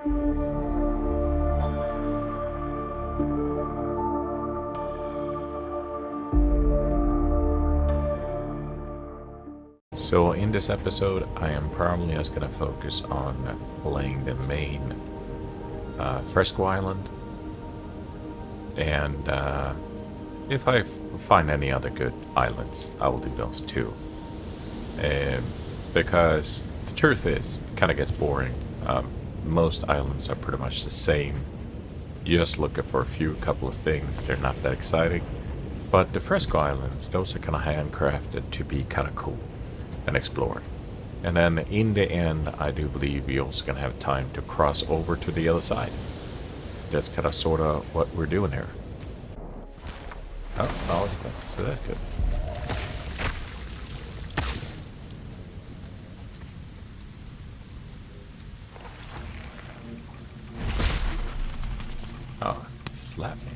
So in this episode, I am probably just gonna focus on playing the main Fresco Island, and if I find any other good islands, I will do those too. Um, because the truth is, it kind of gets boring. Most islands are pretty much the same. You're just looking for a couple of things. They're not that exciting. But the Fresco Islands, those are kind of handcrafted to be kind of cool and explored. And then in the end, I do believe we also gonna have time to cross over to the other side. That's kind of sort of what we're doing here. Oh, it's good. So that's good. Oh, slap me.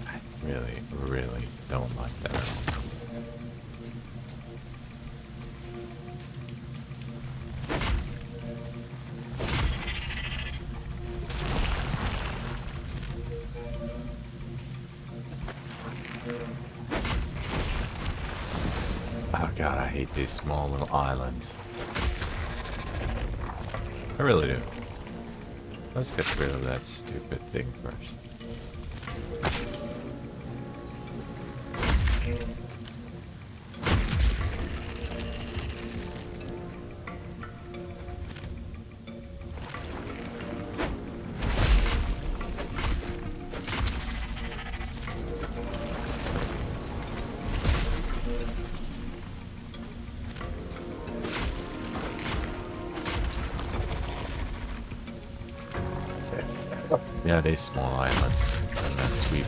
I really don't like that at all. Oh god, I hate these small little islands. I really do. Let's get rid of that stupid thing first. Yeah, these small islands and that sweet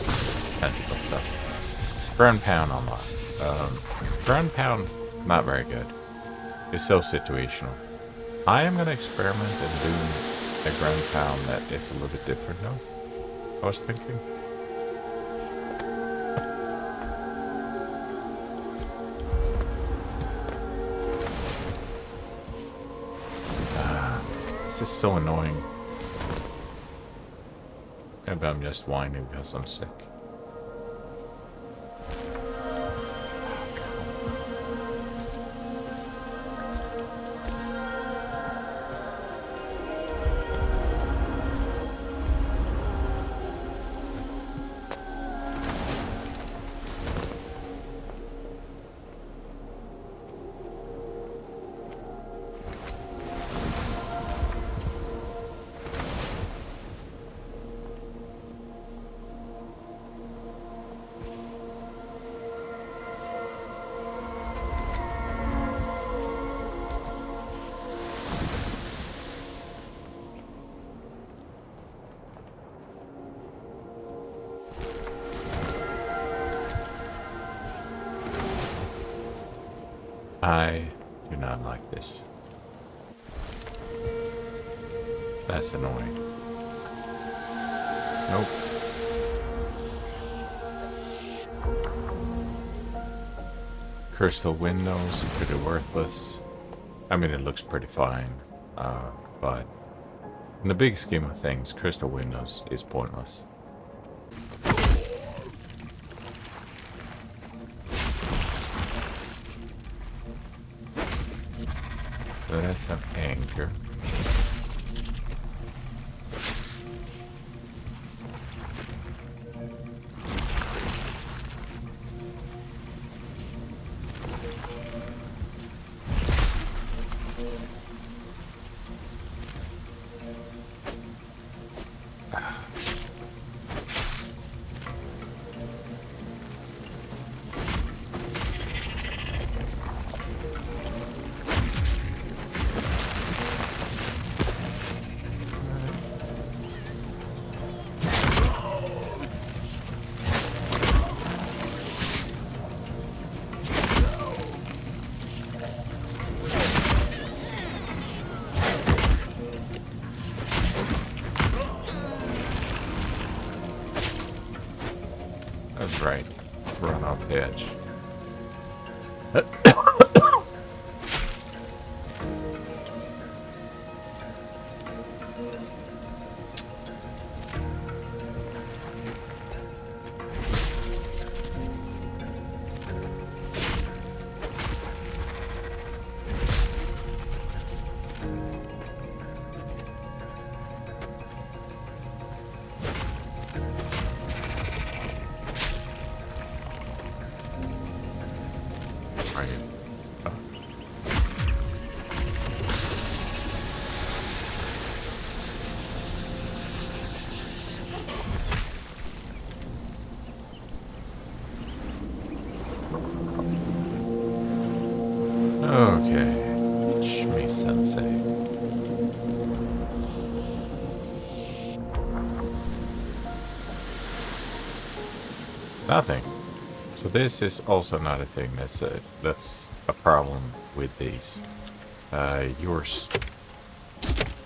tentacle stuff. Ground pound on that. Ground pound, not very good. It's so situational. I am gonna experiment and do a ground pound that is a little bit different though. I was thinking. This is so annoying. Maybe I'm just whining because I'm sick. I do not like this. That's annoying. Nope. Crystal windows, pretty worthless. I mean, it looks pretty fine, but in the big scheme of things, crystal windows is pointless. So that's an anchor. That's right. Run off the edge. Sensei. Nothing. So this is also another thing that's a problem with these. Yours.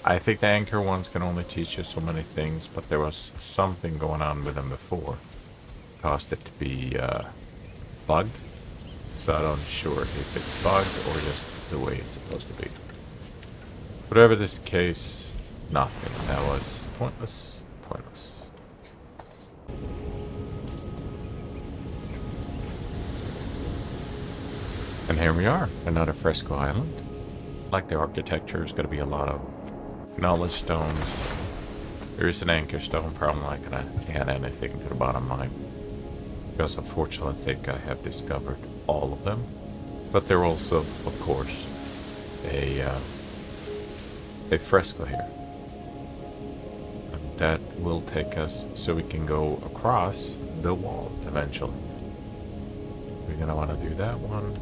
I think the anchor ones can only teach you so many things, but there was something going on with them before. Caused it to be bugged. So I'm not sure if it's bugged or just the way it's supposed to be. Whatever this case, nothing. That was pointless. Pointless. And here we are, another fresco island. Like the architecture, there's going to be a lot of knowledge stones. There is an anchor stone, probably not going to add anything to the bottom line. Because unfortunately, I think I have discovered all of them. But there are also, of course, a fresco here. And that will take us so we can go across the wall eventually. We're going to want to do that one,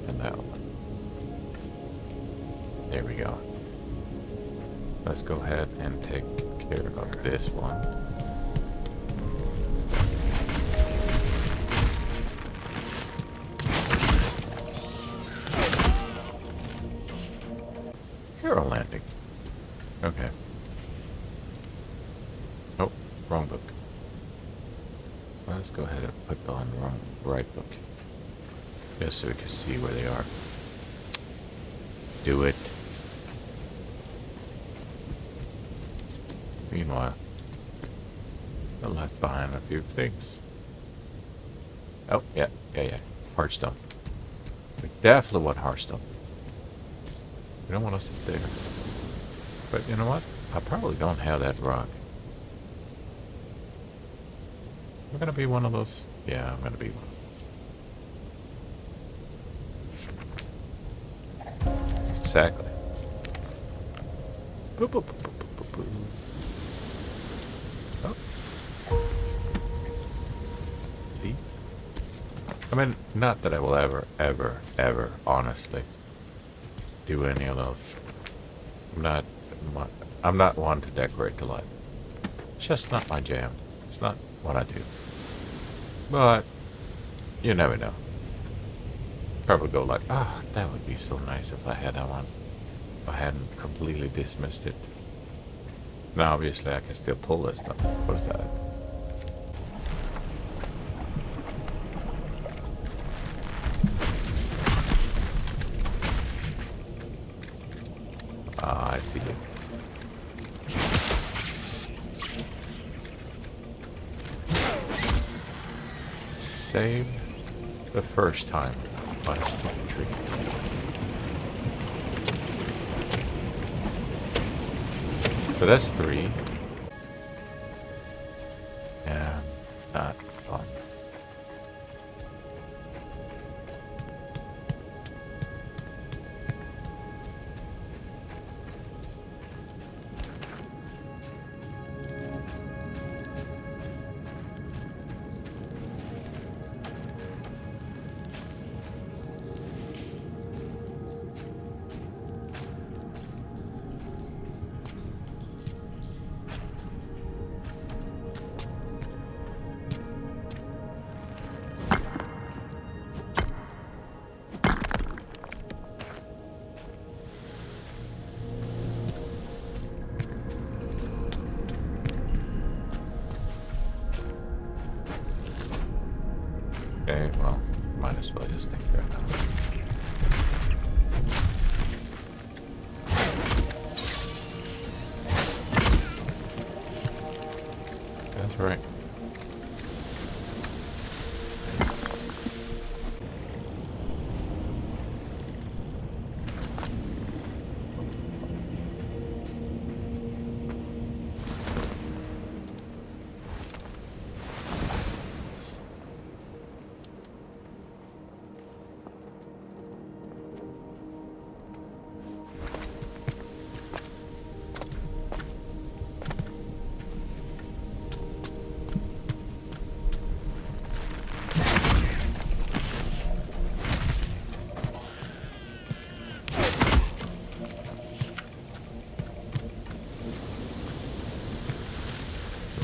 and that one. There we go. Let's go ahead and take care of this one. Hero landing. Okay. Oh, wrong book. Let's go ahead and put on the right book. Just so we can see where they are. Do it. Meanwhile, I left behind a few things. Oh, yeah. Hearthstone. We definitely want Hearthstone. We don't want to sit there. But you know what? I probably don't have that rock. I'm gonna be one of those. Yeah, I'm gonna be one of those. Exactly. Boop, boop, boop, boop, boop, boop. Oh. Leaf. I mean, not that I will ever, honestly, do any of those. I'm not one to decorate the light. It's just not my jam. It's not what I do. But you never know. Probably go like, ah, that would be so nice if I had that one. If I hadn't completely dismissed it. Now obviously I can still pull this stuff. What's that? Ah, I see it. Saved the first time by a stupid tree. So that's 3. And not fun. Okay, well, might as well just take care of that. That's right.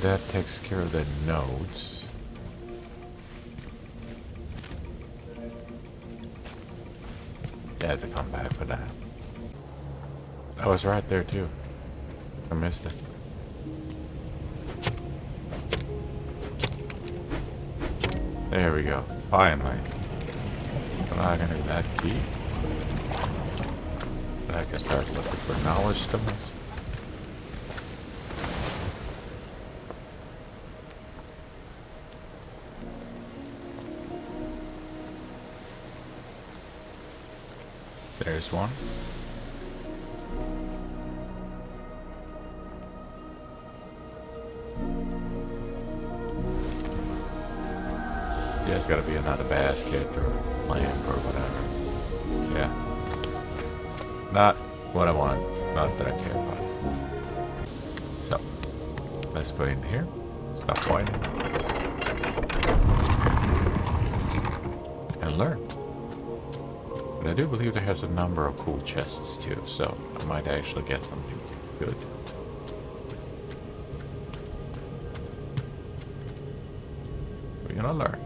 That takes care of the nodes. I have to come back for that. I was right there too. I missed it. There we go. Finally. I'm not gonna do that key. I can start looking for knowledge stones. There's one. Yeah, it's gotta be another basket or lamp or whatever. Yeah. Not what I want. Not that I care about. So, let's go in here. Stop whining. And learn. But I do believe there has a number of cool chests too, so I might actually get something good. We're gonna learn.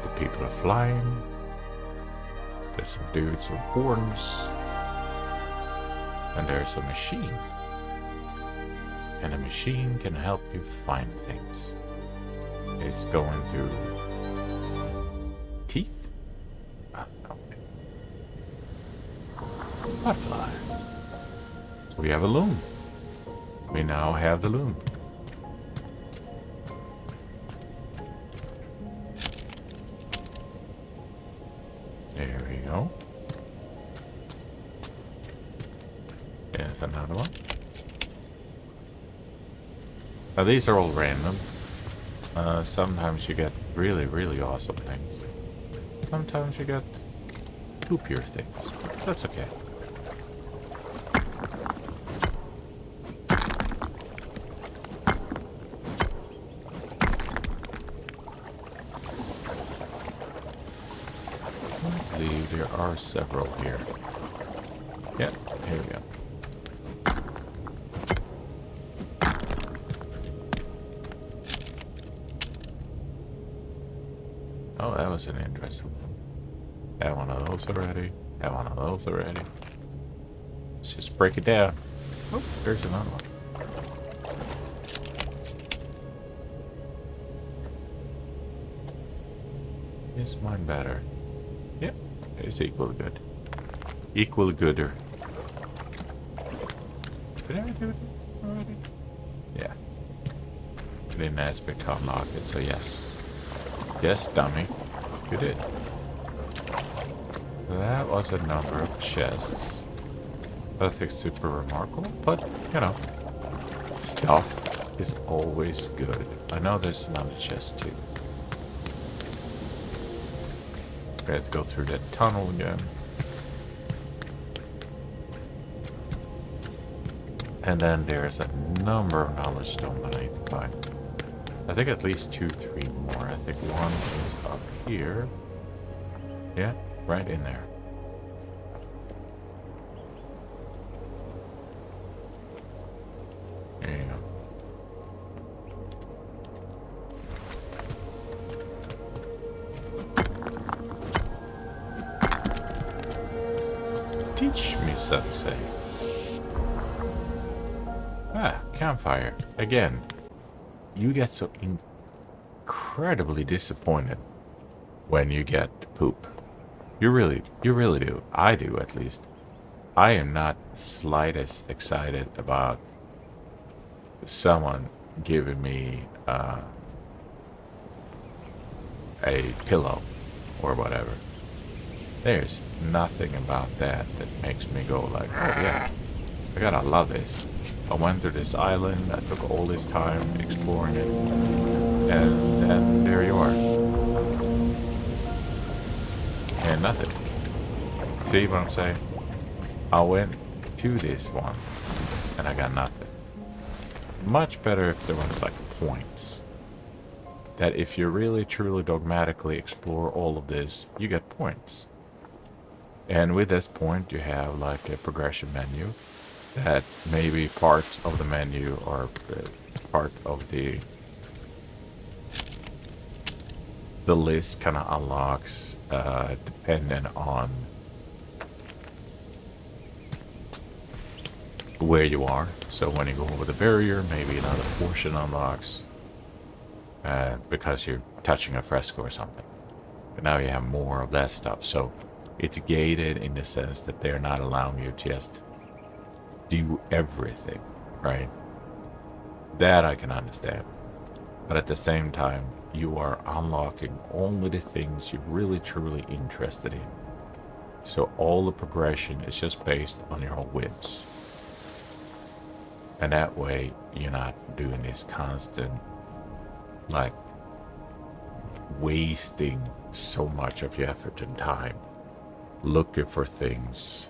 The people are flying. There's some dudes with horns. And there's a machine. And a machine can help you find things. It's going through teeth? Butterflies. So we have a loom. We now have the loom. There we go. There's another one. Now these are all random. Sometimes you get really, really awesome things. Sometimes you get poopier things. That's okay. I believe there are several here. Yeah, here we go. Oh, that was an interesting one. Had one of those already. Had one of those already. Let's just break it down. Oh, there's another one. Is mine better? Yep, it's equally good. Equally gooder. Did I do it already? Yeah. I didn't ask me to unlock it, so yes. Yes, dummy. You did. That was a number of chests. Nothing super remarkable, but, you know, stuff is always good. I know there's another chest too. We have to go through that tunnel again. And then there's a number of knowledge stones that I need to find. I think at least 2, 3 more. I think one is up here. Yeah, right in there. There you go. Teach me, Sensei. Ah, campfire. Again. You get so incredibly disappointed when you get poop. You really do. I do, at least. I am not the slightest excited about someone giving me a pillow or whatever. There's nothing about that that makes me go like, oh yeah, I gotta love this. I went to this island, I took all this time exploring it, and then there you are. And nothing. See what I'm saying? I went to this one, and I got nothing. Much better if there was like points. That if you really truly dogmatically explore all of this, you get points. And with this point, you have like a progression menu that maybe parts of the menu or part of the list kind of unlocks depending on where you are. So when you go over the barrier, maybe another portion unlocks because you're touching a fresco or something. But now you have more of that stuff. So it's gated in the sense that they're not allowing you to just do everything, right? That I can understand. But at the same time, you are unlocking only the things you're really truly interested in. So all the progression is just based on your wins. And that way, you're not doing this constant, like, wasting so much of your effort and time looking for things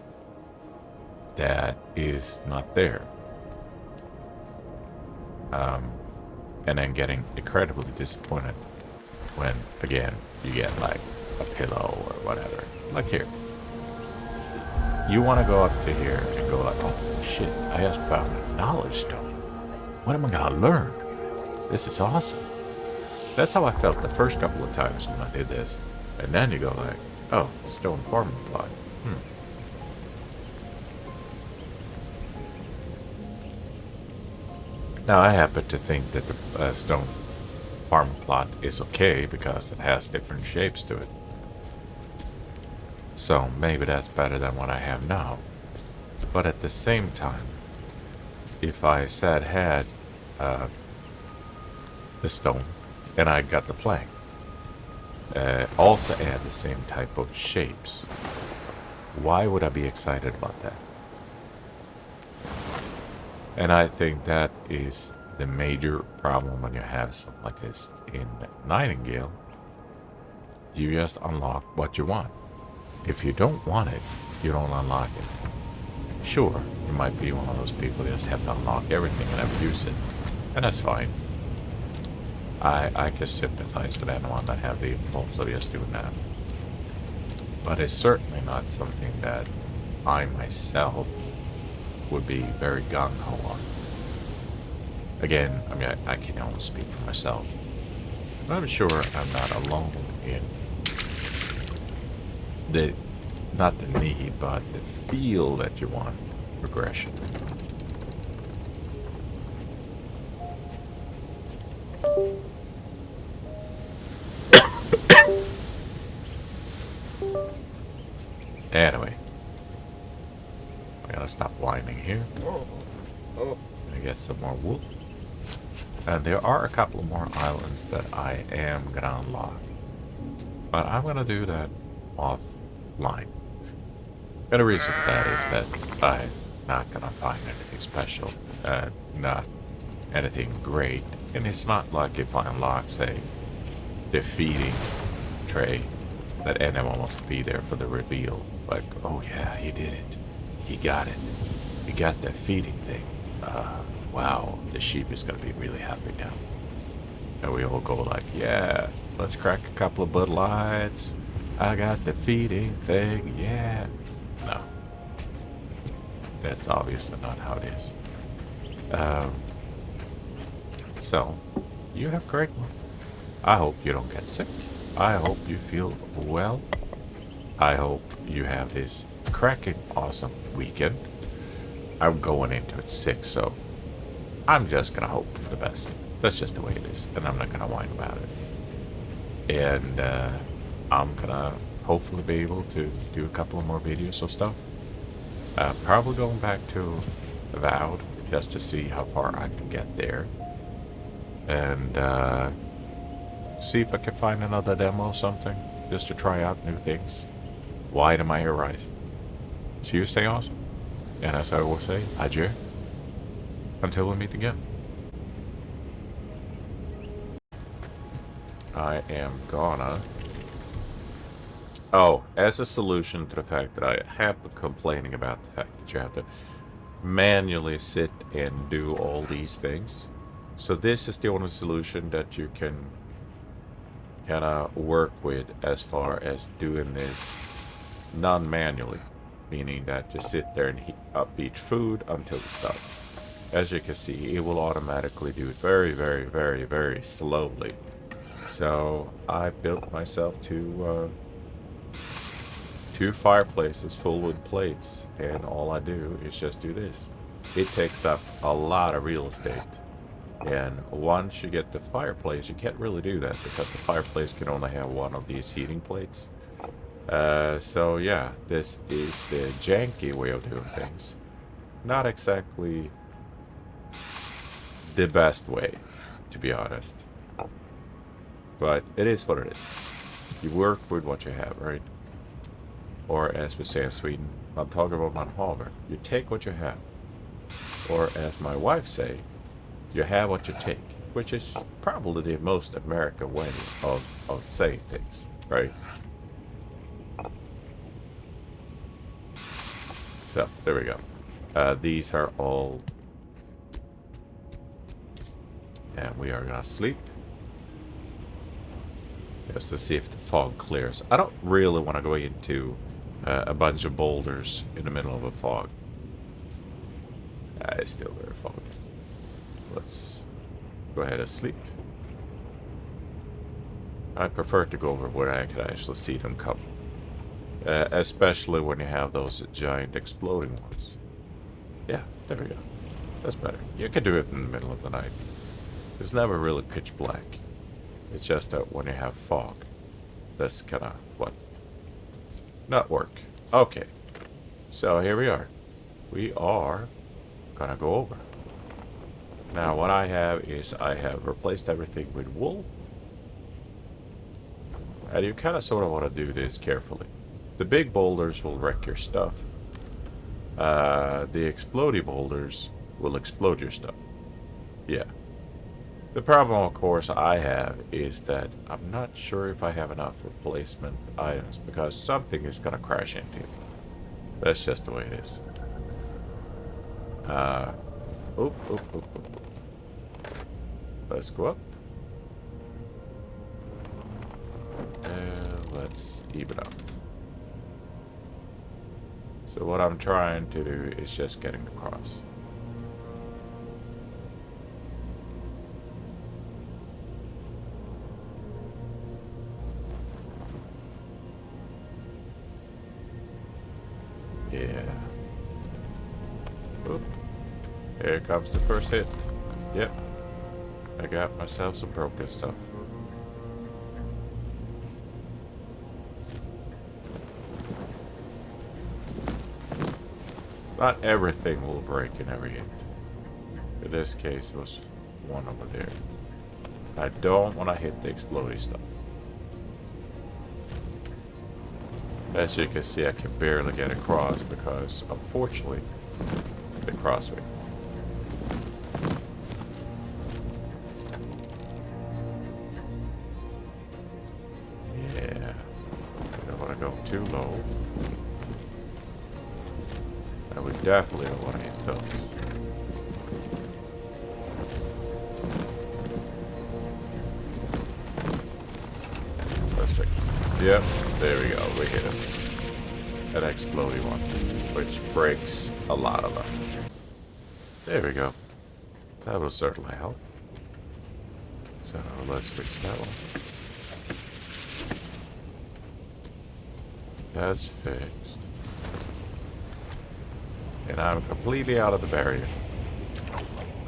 that is not there. And then getting incredibly disappointed when, again, you get like a pillow or whatever. Like here. You want to go up to here and go like, oh shit, I just found a knowledge stone. What am I going to learn? This is awesome. That's how I felt the first couple of times when I did this. And then you go like, oh, stone farming plot. Now I happen to think that the stone farming plot is okay because it has different shapes to it. So maybe that's better than what I have now. But at the same time, if I had the stone and I got the plank, also add the same type of shapes, why would I be excited about that? And I think that is the major problem when you have something like this in Nightingale. You just unlock what you want. If you don't want it, you don't unlock it. Sure, you might be one of those people who just have to unlock everything and never use it. And that's fine. I can sympathize with anyone that have the impulse of just doing that. But it's certainly not something that I myself would be very gung-ho on. Again, I mean, I can only speak for myself. But I'm sure I'm not alone in the, not the need, but the feel that you want progression. Anyway, I gotta stop whining here. I get some more wool. And there are a couple more islands that I am gonna unlock. But I'm gonna do that offline. And the reason for that is that I'm not gonna find anything special. Not anything great. And it's not like if I unlock, say, the feeding tray, that anyone wants to be there for the reveal. Like, oh yeah, he did it. He got it. He got that feeding thing. Wow, the sheep is gonna be really happy now. And we all go like, yeah, let's crack a couple of Bud Lights. I got the feeding thing, yeah. No. That's obviously not how it is. So, you have a great one. I hope you don't get sick. I hope you feel well. I hope you have this cracking awesome weekend. I'm going into it sick, so I'm just gonna hope for the best. That's just the way it is, and I'm not gonna whine about it. And I'm gonna hopefully be able to do a couple of more videos of stuff. Probably going back to Avowed just to see how far I can get there, and see if I can find another demo or something just to try out new things. Widen my horizon. So you stay awesome. And as I will say, adieu. Until we meet again. I am gonna... Oh, as a solution to the fact that I have been complaining about the fact that you have to manually sit and do all these things. So this is the only solution that you can kind of work with as far as doing this non-manually, meaning that just sit there and heat up each food until it's done. As you can see, it will automatically do it very, very, very, very slowly. So I built myself two fireplaces full with plates, and all I do is just do this. It takes up a lot of real estate. And once you get the fireplace, you can't really do that because the fireplace can only have one of these heating plates. So yeah, this is the janky way of doing things. Not exactly the best way, to be honest. But it is what it is. You work with what you have, right? Or as we say in Sweden, I'm talking about man haver. You take what you have. Or as my wife say, you have what you take. Which is probably the most American way of saying things, right? So, there we go. These are all... And we are gonna sleep. Just to see if the fog clears. I don't really want to go into a bunch of boulders in the middle of a fog. It's still very foggy. Let's go ahead and sleep. I prefer to go over where I can actually see them come. Especially when you have those giant exploding ones. Yeah, there we go. That's better. You can do it in the middle of the night. It's never really pitch black. It's just that when you have fog, that's kind of what? Not work. Okay. So here we are. We are gonna go over. Now what I have is I have replaced everything with wool. And you kind of sort of want to do this carefully. The big boulders will wreck your stuff. The explodey boulders will explode your stuff. Yeah. The problem, of course, I have is that I'm not sure if I have enough replacement items because something is going to crash into it. That's just the way it is. Oop. Let's go up. And let's even out. So what I'm trying to do is just getting across. Yeah. Oop. Here comes the first hit. Yep. I got myself some broken stuff. Not everything will break in every hit. In this case, it was one over there. I don't want to hit the exploding stuff. As you can see, I can barely get across because, unfortunately, they cross me. Yeah. I don't want to go too low. And we definitely don't want to hit those. Perfect. Yep, there we go. We hit him. An exploding one, which breaks a lot of them. There we go. That will certainly help. So let's fix that one. That's fixed. And I'm completely out of the barrier.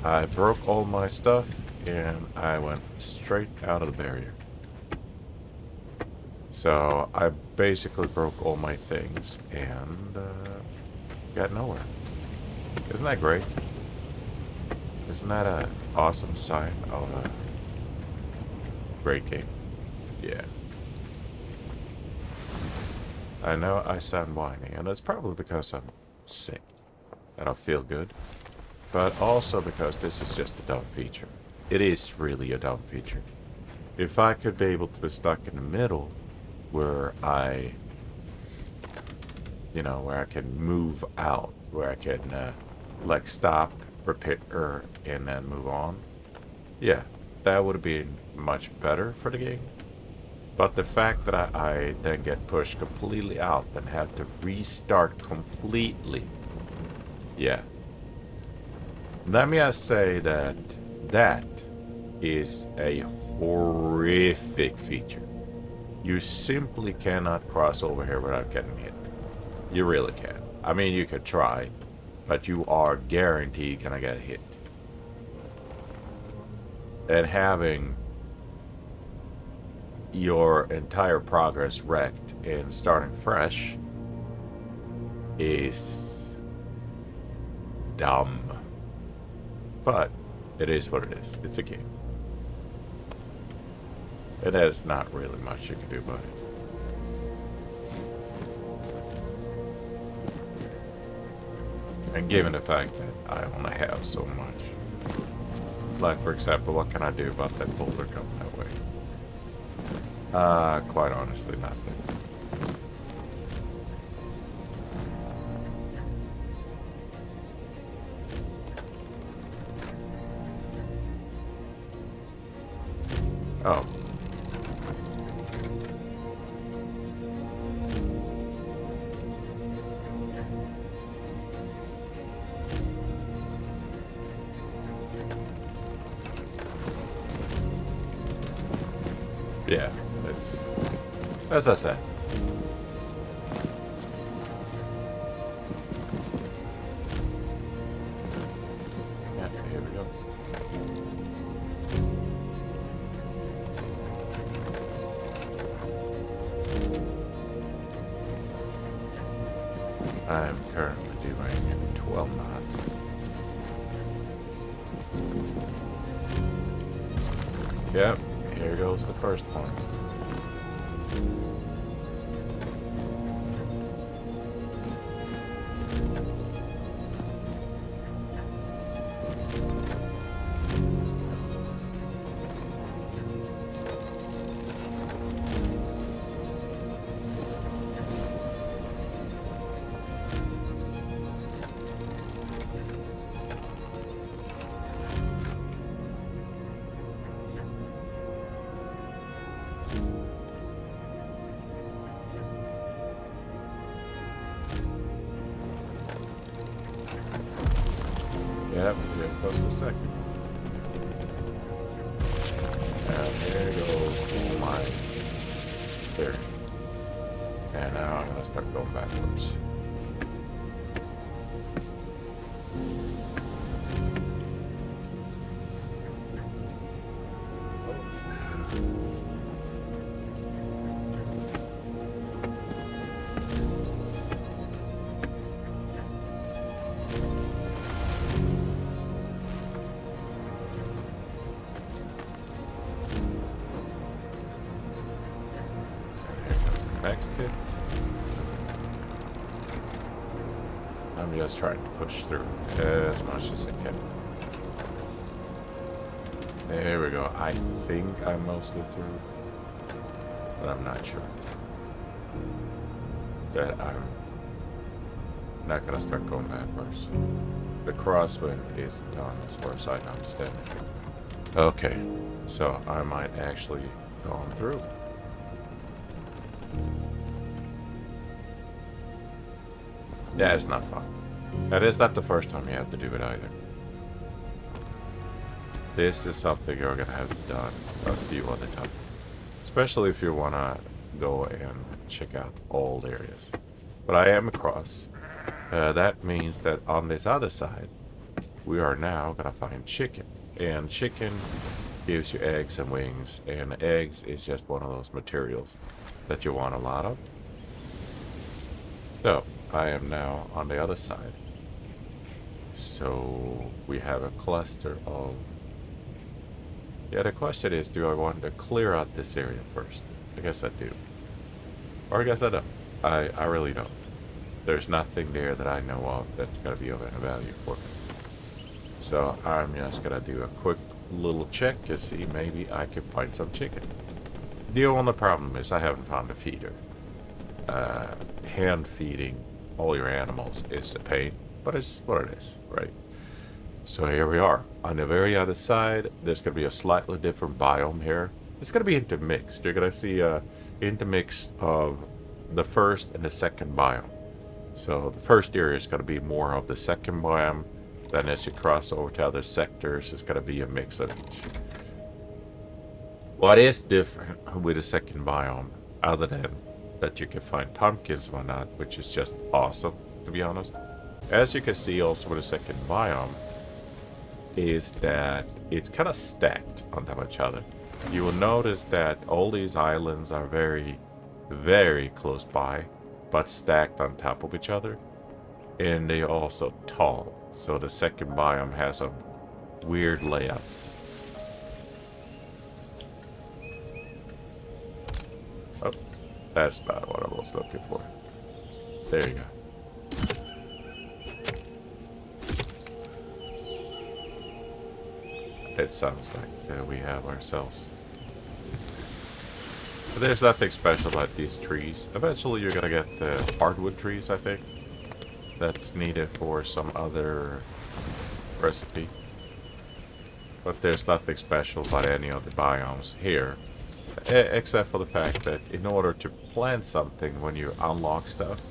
I broke all my stuff and I went straight out of the barrier. So I basically broke all my things and got nowhere. Isn't that great? Isn't that an awesome sign of a great game? Yeah. I know I sound whiny, and it's probably because I'm sick. I don't feel good. But also because this is just a dumb feature. It is really a dumb feature. If I could be able to be stuck in the middle, where I, where I can move out, where I can, like, stop, repair, and then move on. Yeah, that would have been much better for the game. But the fact that I then get pushed completely out and have to restart completely. Yeah. Let me just say that that is a horrific feature. You simply cannot cross over here without getting hit. You really can. I mean, you could try, but you are guaranteed gonna get hit. And having your entire progress wrecked and starting fresh is dumb. But it is what it is. It's a game. And there's not really much you can do about it. And given the fact that I only have so much. Like, for example, what can I do about that boulder coming that way? Quite honestly, nothing. Oh. Yeah, it's as I said. Yeah, here we go. I'm currently doing 12 knots. Yep, here goes the first one. Yep, here goes the second. And there goes my steering. And now I'm gonna start going backwards. Next hit. I'm just trying to push through as much as I can. There we go. I think I'm mostly through, but I'm not sure. That I'm not gonna start going backwards. The crosswind is done as far as I understand it. Okay, so I might actually go on through. Yeah, it's not fun. That is not the first time you have to do it either. This is something you're gonna have done a few other times. Especially if you wanna go and check out old areas. But I am across. That means that on this other side, we are now gonna find chicken. And chicken gives you eggs and wings. And eggs is just one of those materials that you want a lot of. So, I am now on the other side. So we have a cluster of... Yeah, the question is, do I want to clear out this area first? I guess I do. Or I guess I don't. I really don't. There's nothing there that I know of that's going to be of any value for me. So I'm just going to do a quick little check to see maybe I can find some chicken. The only problem is I haven't found a feeder. Hand feeding all your animals is a pain, but it's what it is, right? So here we are. On the very other side, there's going to be a slightly different biome here. it's gonna be intermixed. You're gonna see a intermix of the first and the second biome. So the first area is gonna be more of the second biome. Then as you cross over to other sectors, it's gonna be a mix of each. What is different with the second biome, other than that you can find pumpkins and whatnot, which is just awesome, to be honest. As you can see also with the second biome, is that it's kind of stacked on top of each other. You will notice that all these islands are very, very close by, but stacked on top of each other. And they're also tall. So the second biome has some weird layouts. Oh, that's not what I was looking for. There you go. It sounds like we have ourselves. But there's nothing special about these trees. Eventually you're gonna get hardwood trees, I think. That's needed for some other recipe. But there's nothing special about any of the biomes here. Except for the fact that in order to plant something when you unlock stuff,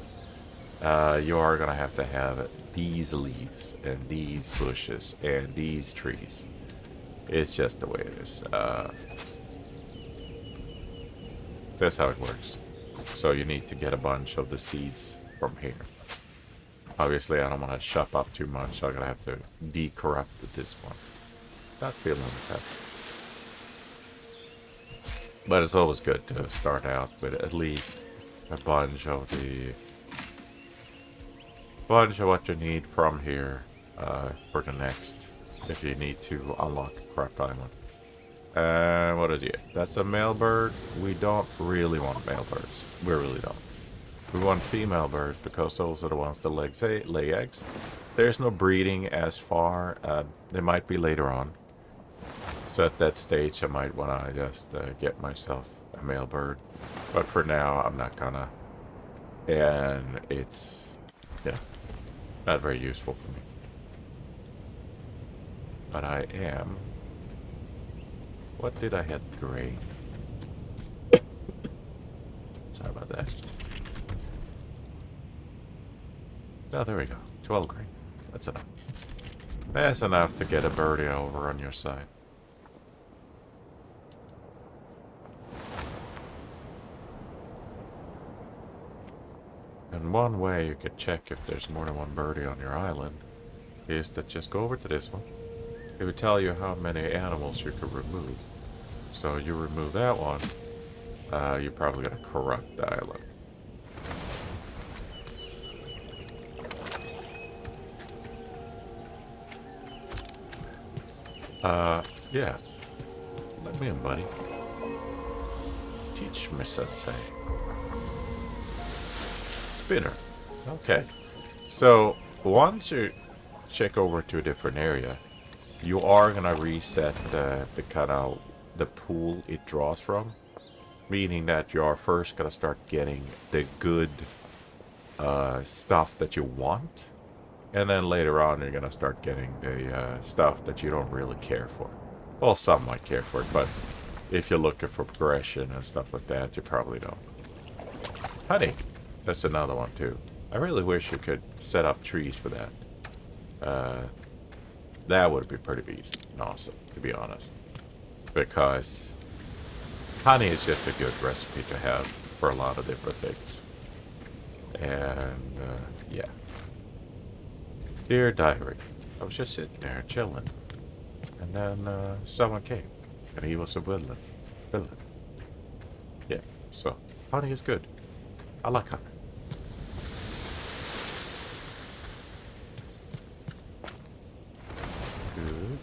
you are gonna have to have these leaves and these bushes and these trees. It's just the way it is. That's how it works. So you need to get a bunch of the seeds from here. Obviously, I don't want to chop up too much, so I'm gonna have to decorrupt this one. Not feeling that. But it's always good to start out with at least a bunch of what you need from here for the next. If you need to unlock a crop island. What is it? That's a male bird. We don't really want male birds. We really don't. We want female birds because those are the ones that lay eggs. There's no breeding as far. They might be later on. So at that stage, I might want to just get myself a male bird. But for now, I'm not gonna. And it's, yeah, not very useful for me. But I am. What did I hit? Grain. Sorry about that. Oh, there we go. 12 grain. That's enough. That's enough to get a birdie over on your side. And one way you can check if there's more than one birdie on your island is to just go over to this one. It would tell you how many animals you could remove. So you remove that one, you're probably going to corrupt the island. Yeah. Let me in, buddy. Teach me, sensei. Spinner. Okay. So, once you check over to a different area, you are gonna reset the kind of the pool it draws from, meaning that you are first gonna start getting the good stuff that you want, and then later on you're gonna start getting the stuff that you don't really care for. Well, some might care for it, but if you're looking for progression and stuff like that, you probably don't. Honey, that's another one too. I really wish you could set up trees for that. That would be pretty beast and awesome, to be honest. Because honey is just a good recipe to have for a lot of different things. And, yeah. Dear diary, I was just sitting there chilling. And then, someone came. And he was a villain. Yeah, so, honey is good. I like honey.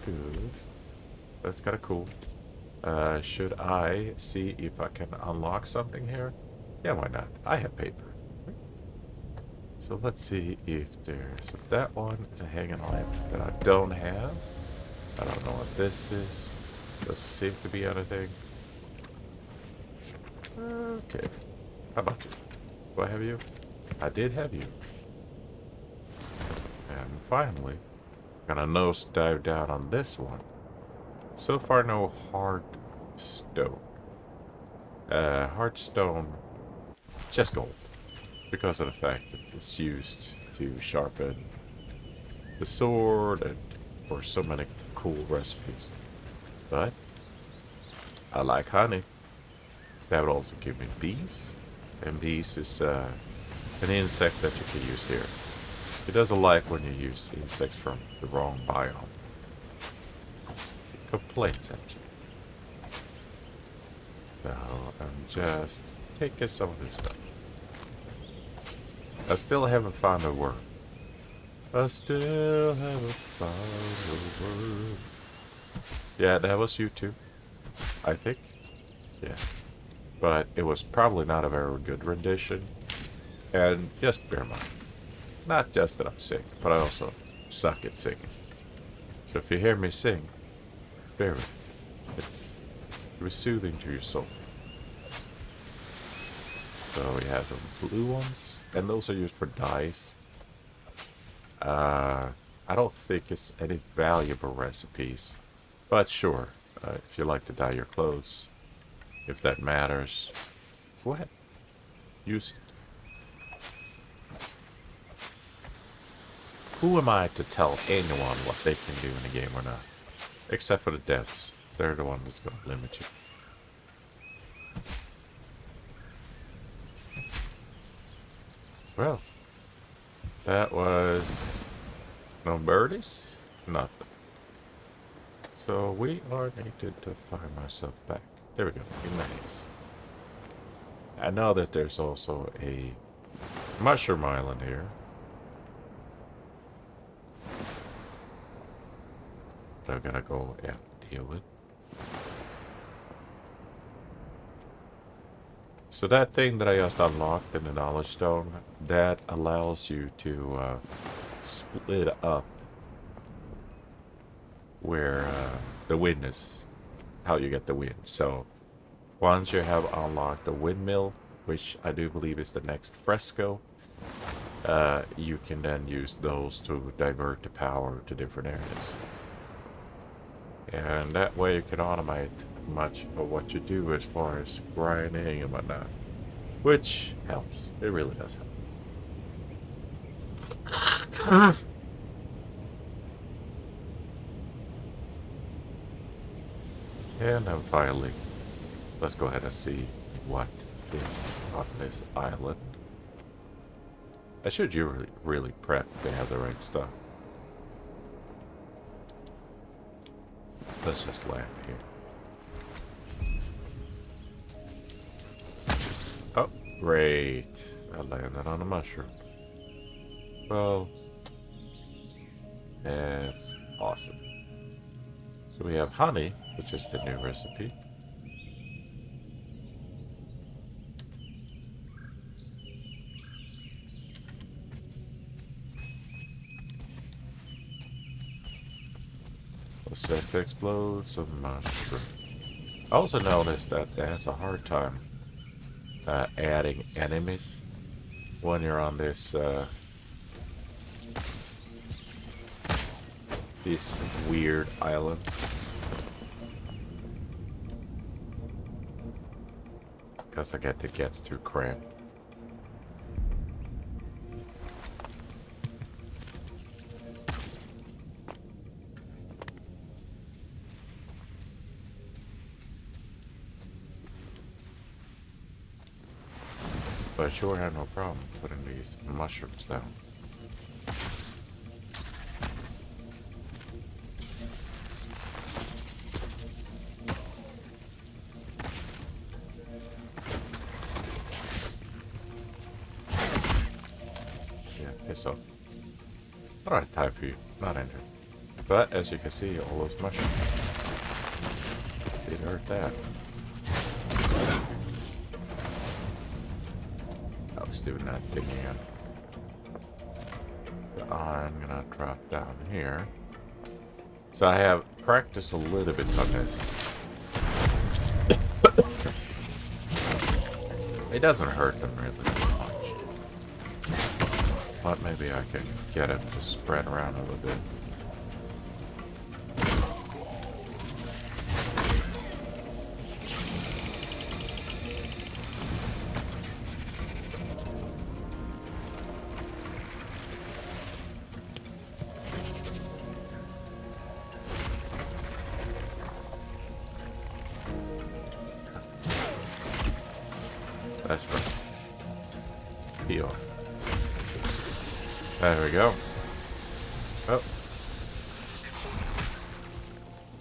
Good. That's kind of cool. Should I see if I can unlock something here? Yeah, why not? I have paper. So let's see if there's... that one is a hanging lamp that I don't have. I don't know what this is. Doesn't seem to be anything. Okay. How about you? Do I have you? I did have you. And finally, gonna nose dive down on this one. So far, no hard stone. Heartstone, just gold. Because of the fact that it's used to sharpen the sword and for so many cool recipes. But I like honey. That would also give me bees. And bees is an insect that you can use here. It doesn't like when you use insects from the wrong biome. It complains at you. So I'm just taking some of this stuff. I still haven't found a word. I still haven't found a word. Yeah, that was you too. I think. Yeah. But it was probably not a very good rendition. And just bear in mind, not just that I'm sick, but I also suck at singing. So if you hear me sing, bear with it. It's soothing to your soul. So we have some blue ones, and those are used for dyes. I don't think it's any valuable recipes, but sure, if you like to dye your clothes, if that matters, go ahead, use it. Who am I to tell anyone what they can do in a game or not? Except for the devs. They're the one that's going to limit you. Well, that was no birdies, nothing. So we are needed to find myself back. There we go, in the haze. I know that there's also a mushroom island here. That I've got to go and deal with. So that thing that I just unlocked in the knowledge stone, that allows you to split up where the wind is, how you get the wind. So once you have unlocked the windmill, which I do believe is the next fresco, you can then use those to divert the power to different areas. And that way you can automate much of what you do as far as grinding and whatnot. Which helps. It really does help. And then finally, let's go ahead and see what is on this island. I should really prep to have the right stuff. Let's just land here. Oh, great. I landed on a mushroom. Well, that's awesome. So we have honey, which is the new recipe. Set to explode some mushroom. I also noticed that it has a hard time adding enemies when you're on this weird island. Because it gets too cramped. But I sure have no problem putting these mushrooms down. Yeah, piss off. Alright, time for you. Not injured. But as you can see, all those mushrooms didn't hurt that. Doing that thing again. So I'm gonna drop down here. So I have practiced a little bit on this. It doesn't hurt them really much. But maybe I can get it to spread around a little bit. That's right. Peel. There we go. Oh.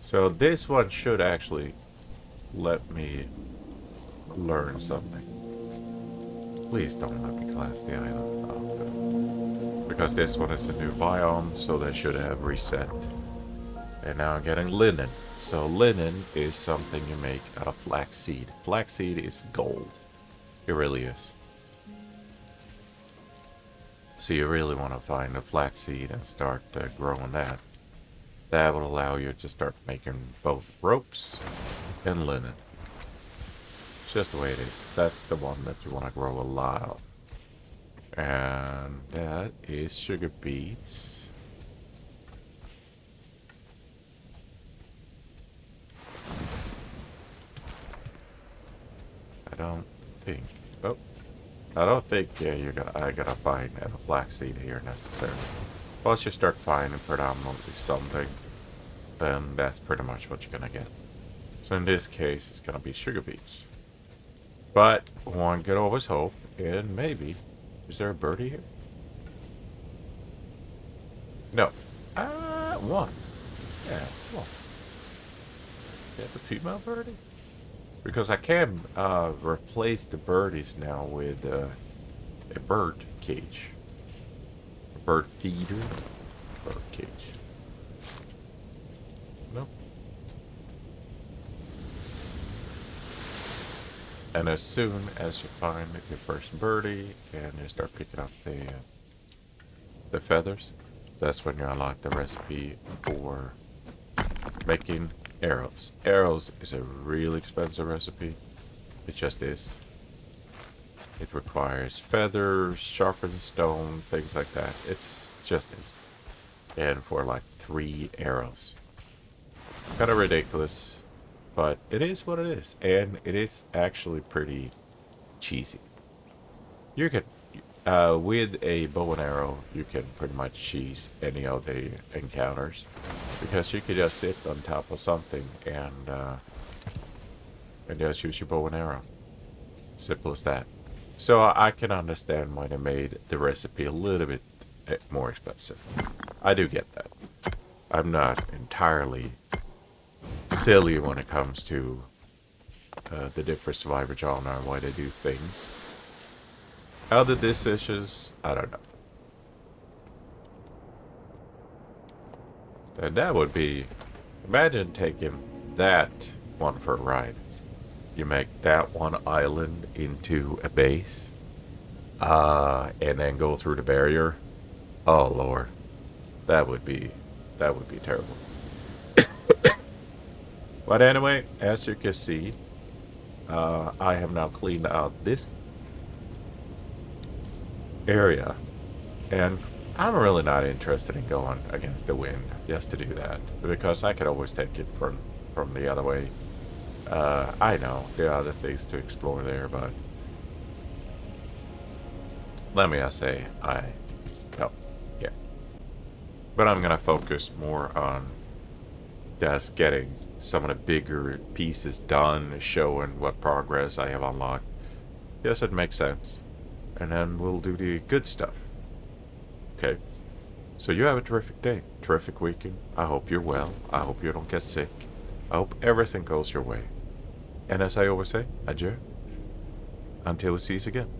So this one should actually let me learn something. Please don't let me class the island. Oh, good. Because this one is a new biome, so they should have reset. And now I'm getting linen. So linen is something you make out of flaxseed. Flaxseed is gold. It really is. So you really want to find a flaxseed and start growing that. That will allow you to start making both ropes and linen. It's just the way it is. That's the one that you want to grow a lot of. And that is sugar beets. I don't think. Oh, I don't think. Yeah, I gotta find a flaxseed here necessarily. Once you start finding predominantly something, then that's pretty much what you're gonna get. So in this case, it's gonna be sugar beets. But one can always hope, and maybe. Is there a birdie here? No. One. Yeah, one. Yeah, the female birdie? Because I can replace the birdies now with a bird cage. A bird feeder. Bird cage. Nope. And as soon as you find your first birdie and you start picking up the feathers, that's when you unlock the recipe for making arrows. Arrows is a really expensive recipe. It just is. It requires feathers, sharpened stone, things like that. It's just is. And for like 3 arrows. Kind of ridiculous. But it is what it is. And it is actually pretty cheesy. You can, with a bow and arrow, you can pretty much cheese any of the encounters. Because you can just sit on top of something and just use your bow and arrow. Simple as that. So I can understand why they made the recipe a little bit more expensive. I do get that. I'm not entirely silly when it comes to the different survivor genre and why they do things. Other decisions, I don't know. And that would be, imagine taking that one for a ride. You make that one island into a base, and then go through the barrier. Oh Lord, that would be terrible. But anyway, as you can see, I have now cleaned out this area, and I'm really not interested in going against the wind just to do that, because I could always take it from the other way. I know there are other things to explore there, but let me just say, no, yeah. But I'm gonna focus more on just getting some of the bigger pieces done, showing what progress I have unlocked. Yes, it makes sense. And then we'll do the good stuff. Okay. So you have a terrific day, terrific weekend. I hope you're well. I hope you don't get sick. I hope everything goes your way. And as I always say, adieu. Until we see us again.